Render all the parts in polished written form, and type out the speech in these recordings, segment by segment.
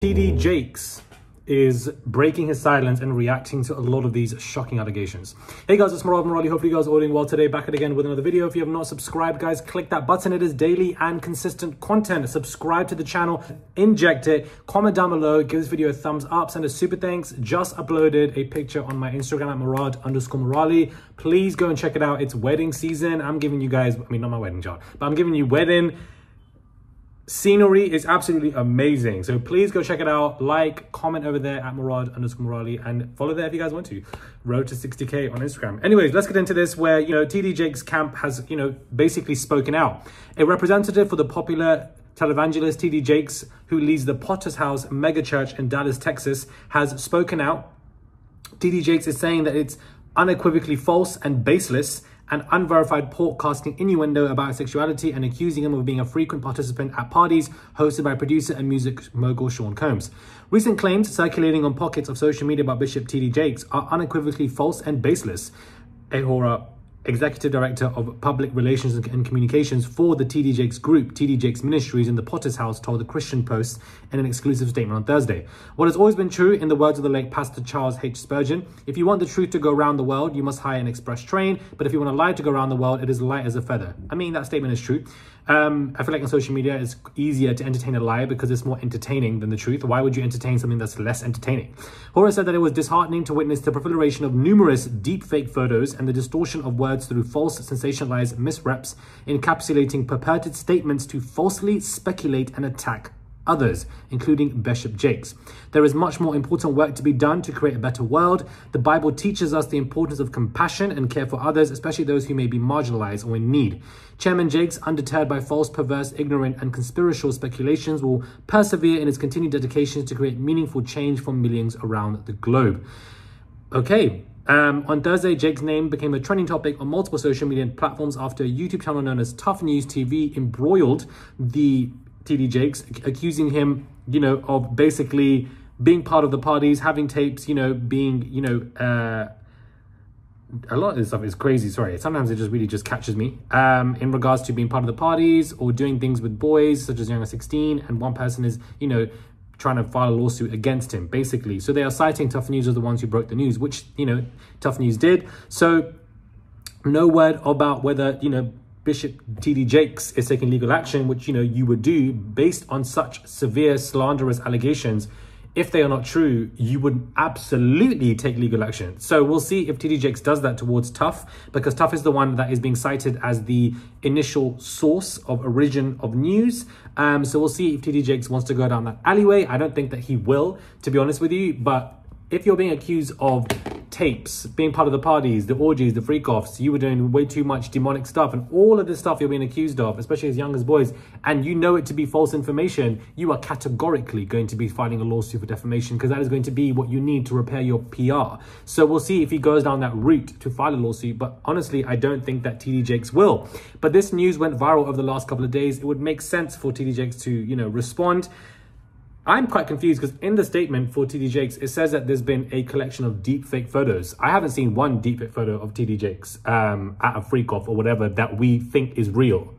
TD Jakes is breaking his silence and reacting to a lot of these shocking allegations. Hey guys, it's Murad Murali. Hopefully you guys are all doing well today. Back again with another video. If you have not subscribed, guys, click that button. It is daily and consistent content. Subscribe to the channel, inject it, comment down below, give this video a thumbs up, send a super thanks. Just uploaded a picture on my Instagram at Murad_Murali. Please go and check it out. It's wedding season. I'm giving you guys, I mean, not my wedding jar, but I'm giving you wedding scenery is absolutely amazing. So please go check it out. Like, comment over there at Murad_Murali and follow there if you guys want to. Road to 60K on Instagram. Anyways, let's get into this where, TD Jakes' camp has, basically spoken out. A representative for the popular televangelist TD Jakes, who leads the Potter's House megachurch in Dallas, Texas, has spoken out. TD Jakes is saying that it's unequivocally false and baseless and unverified pork casting innuendo about sexuality and accusing him of being a frequent participant at parties hosted by producer and music mogul Sean Combs. Recent claims circulating on pockets of social media about Bishop TD Jakes are unequivocally false and baseless. Ahura, Executive Director of Public Relations and Communications for the TD Jakes Group, TD Jakes Ministries in the Potter's House, told the Christian Post in an exclusive statement on Thursday. What has always been true, in the words of the late Pastor Charles H. Spurgeon, if you want the truth to go around the world, you must hire an express train, but if you want a lie to go around the world, it is light as a feather. I mean, that statement is true. I feel like on social media, it's easier to entertain a lie because it's more entertaining than the truth. Why would you entertain something that's less entertaining? Horace said that it was disheartening to witness the proliferation of numerous deepfake photos and the distortion of words through false, sensationalized misreps, encapsulating purported statements to falsely speculate and attack others, including Bishop Jakes. There is much more important work to be done to create a better world. The Bible teaches us the importance of compassion and care for others, especially those who may be marginalized or in need. Chairman Jakes, undeterred by false, perverse, ignorant, and conspiratorial speculations, will persevere in his continued dedication to create meaningful change for millions around the globe. Okay. On Thursday, Jakes' name became a trending topic on multiple social media platforms after a YouTube channel known as Tough News TV embroiled the TD Jakes, accusing him, of basically being part of the parties, having tapes, being, a lot of this stuff is crazy. Sorry, sometimes it just really just catches me in regards to being part of the parties or doing things with boys such as young as 16, and one person is, trying to file a lawsuit against him, basically. So they are citing Tough News as the ones who broke the news, which, Tough News did. So no word about whether, Bishop TD Jakes is taking legal action, which, you would do based on such severe slanderous allegations. If they are not true, you would absolutely take legal action. So we'll see if TD Jakes does that towards Tough, because Tough is the one that is being cited as the initial source of origin of news. So we'll see if TD Jakes wants to go down that alleyway. I don't think that he will, to be honest with you, but if you're being accused of tapes, being part of the parties, the orgies, the freak-offs, you were doing way too much demonic stuff, and all of this stuff you're being accused of, especially as young as boys, and you know it to be false information, you are categorically going to be filing a lawsuit for defamation, because that is going to be what you need to repair your PR. So we'll see if he goes down that route to file a lawsuit, but honestly, I don't think that TD Jakes will. But this news went viral over the last couple of days. It would make sense for TD Jakes to, respond. I'm quite confused because in the statement for TD Jakes, it says that there's been a collection of deepfake photos. I haven't seen one deepfake photo of TD Jakes at a freak-off or whatever that we think is real.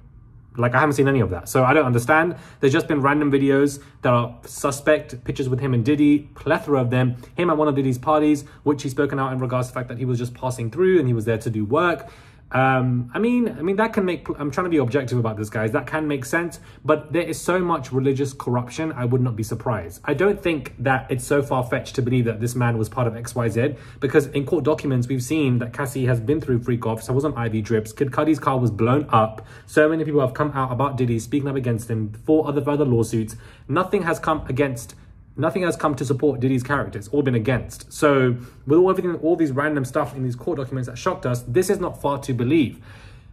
Like, I haven't seen any of that. So I don't understand. There's just been random videos that are suspect, pictures with him and Diddy, plethora of them. Him at one of Diddy's parties, which he's spoken out in regards to the fact that he was just passing through and he was there to do work. I mean, that can make, I'm trying to be objective about this, guys. That can make sense, but there is so much religious corruption, I would not be surprised. I don't think that it's so far-fetched to believe that this man was part of XYZ, because in court documents, we've seen that Cassie has been through freak-offs. I was on IV drips. Kid Cudi's car was blown up. So many people have come out about Diddy, speaking up against him, for other further lawsuits. Nothing has come to support Diddy's character. It's all been against. So with all these random stuff in these court documents that shocked us, this is not far to believe.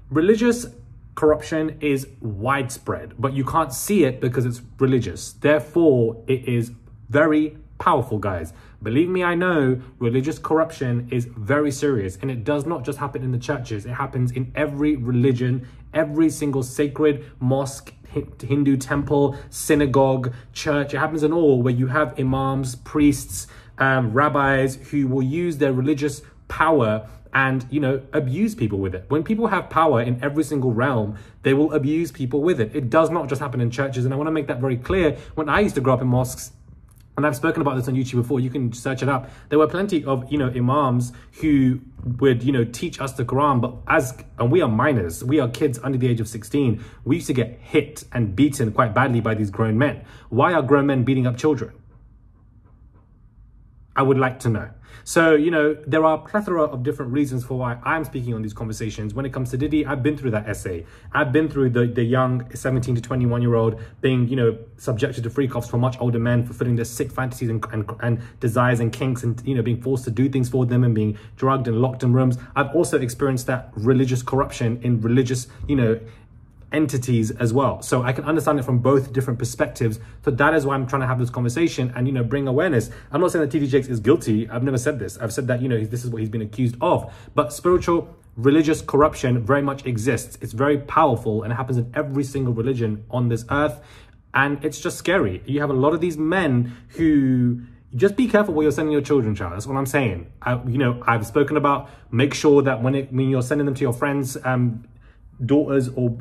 Religious corruption is widespread, but you can't see it because it's religious. Therefore, it is very powerful, guys. Believe me, I know religious corruption is very serious, and it does not just happen in the churches. It happens in every religion, every single sacred mosque, Hindu temple, synagogue, church. It happens in all, where you have imams, priests, rabbis who will use their religious power and, abuse people with it. When people have power in every single realm, they will abuse people with it. It does not just happen in churches. And I want to make that very clear. When I used to grow up in mosques, and I've spoken about this on YouTube before, you can search it up. There were plenty of, imams who would, teach us the Quran, but and we are minors, we are kids under the age of 16. We used to get hit and beaten quite badly by these grown men. Why are grown men beating up children? I would like to know. So, there are a plethora of different reasons for why I'm speaking on these conversations. When it comes to Diddy, I've been through that essay. I've been through the young 17 to 21-year-old being, subjected to freak offs from much older men, fulfilling their sick fantasies and desires and kinks, and, being forced to do things for them and being drugged and locked in rooms. I've also experienced that religious corruption in religious, entities as well. So I can understand it from both different perspectives. So that is why I'm trying to have this conversation and, bring awareness. I'm not saying that TD Jakes is guilty. I've never said this. I've said that, this is what he's been accused of. But spiritual religious corruption very much exists. It's very powerful and it happens in every single religion on this earth. And it's just scary. You have a lot of these men who... Just be careful where you're sending your children, child. That's what I'm saying. I've spoken about, make sure that when you're sending them to your friends, daughters or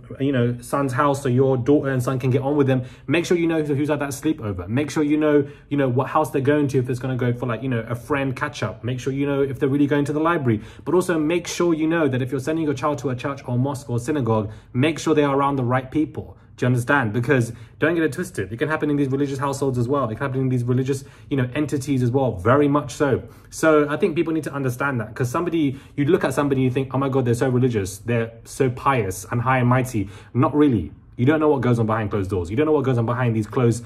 son's house, so your daughter and son can get on with them, make sure you know who's at that sleepover. Make sure you know what house they're going to, if it's going to go for a friend catch up. Make sure you know if they're really going to the library. But also make sure you know that if you're sending your child to a church or mosque or synagogue, make sure they are around the right people. Do you understand? Because don't get it twisted. It can happen in these religious households as well. It can happen in these religious, entities as well. Very much so. So I think people need to understand that, because you look at somebody and you think, oh my God, they're so religious. They're so pious and high and mighty. Not really. You don't know what goes on behind closed doors. You don't know what goes on behind these closed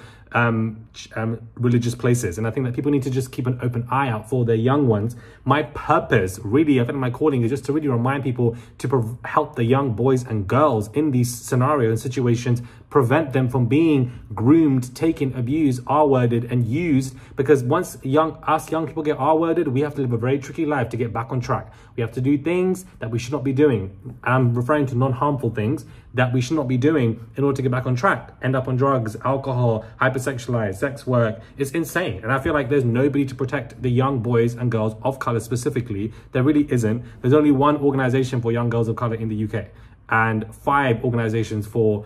religious places. And I think that people need to just keep an open eye out for their young ones. My purpose, really, I think my calling is just to really remind people to help the young boys and girls in these scenarios and situations, prevent them from being groomed, taken, abused, R-worded and used. Because once us young people get R-worded, we have to live a very tricky life to get back on track. We have to do things that we should not be doing. I'm referring to non-harmful things that we should not be doing in order to get back on track. End up on drugs, alcohol, hypersexualized, sex work. It's insane. And I feel like there's nobody to protect the young boys and girls of color specifically. There really isn't. There's only one organization for young girls of color in the UK and 5 organizations for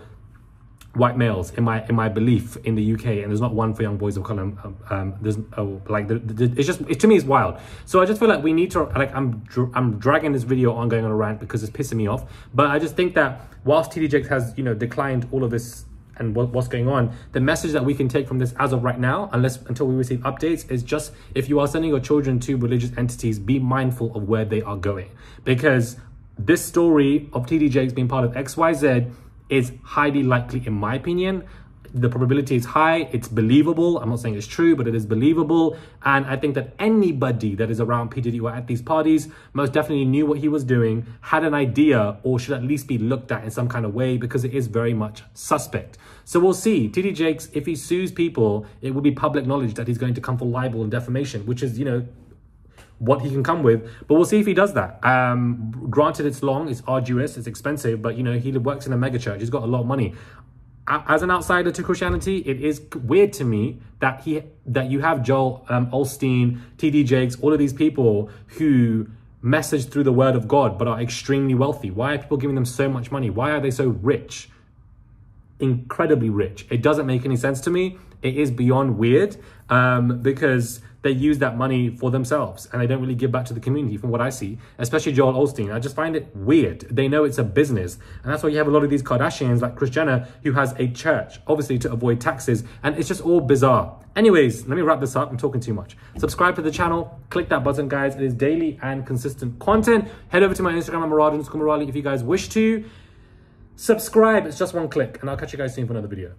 white males in my belief in the UK, and there's not one for young boys of color. To me it's wild. So I just feel like we need to, I'm dragging this video on, going on a rant because it's pissing me off. But I just think that whilst TD Jakes has declined all of this and what's going on, the message that we can take from this as of right now, until we receive updates, is just, if you are sending your children to religious entities, be mindful of where they are going, because this story of TD Jakes being part of XYZ is highly likely, in my opinion. The probability is high. It's believable. I'm not saying it's true, but it is believable. And I think that anybody that is around P. Diddy or at these parties most definitely knew what he was doing, had an idea, or should at least be looked at in some kind of way, because it is very much suspect. So we'll see. TD Jakes, if he sues people, it will be public knowledge that he's going to come for libel and defamation, which is, what he can come with. But we'll see if he does that. Granted, it's long, it's arduous, it's expensive, but he works in a mega church. He's got a lot of money. As an outsider to Christianity, it is weird to me that you have Joel Osteen, TD Jakes, all of these people who message through the word of God but are extremely wealthy. Why are people giving them so much money? Why are they so rich? Incredibly rich. It doesn't make any sense to me. It is beyond weird, because they use that money for themselves and they don't really give back to the community, from what I see, especially Joel Osteen. I just find it weird. They know it's a business. And that's why you have a lot of these Kardashians like Kris Jenner, who has a church, obviously to avoid taxes. And it's just all bizarre. Anyways, let me wrap this up. I'm talking too much. Subscribe to the channel. Click that button, guys. It is daily and consistent content. Head over to my Instagram, Murad_Murali, if you guys wish to. Subscribe. It's just one click. And I'll catch you guys soon for another video.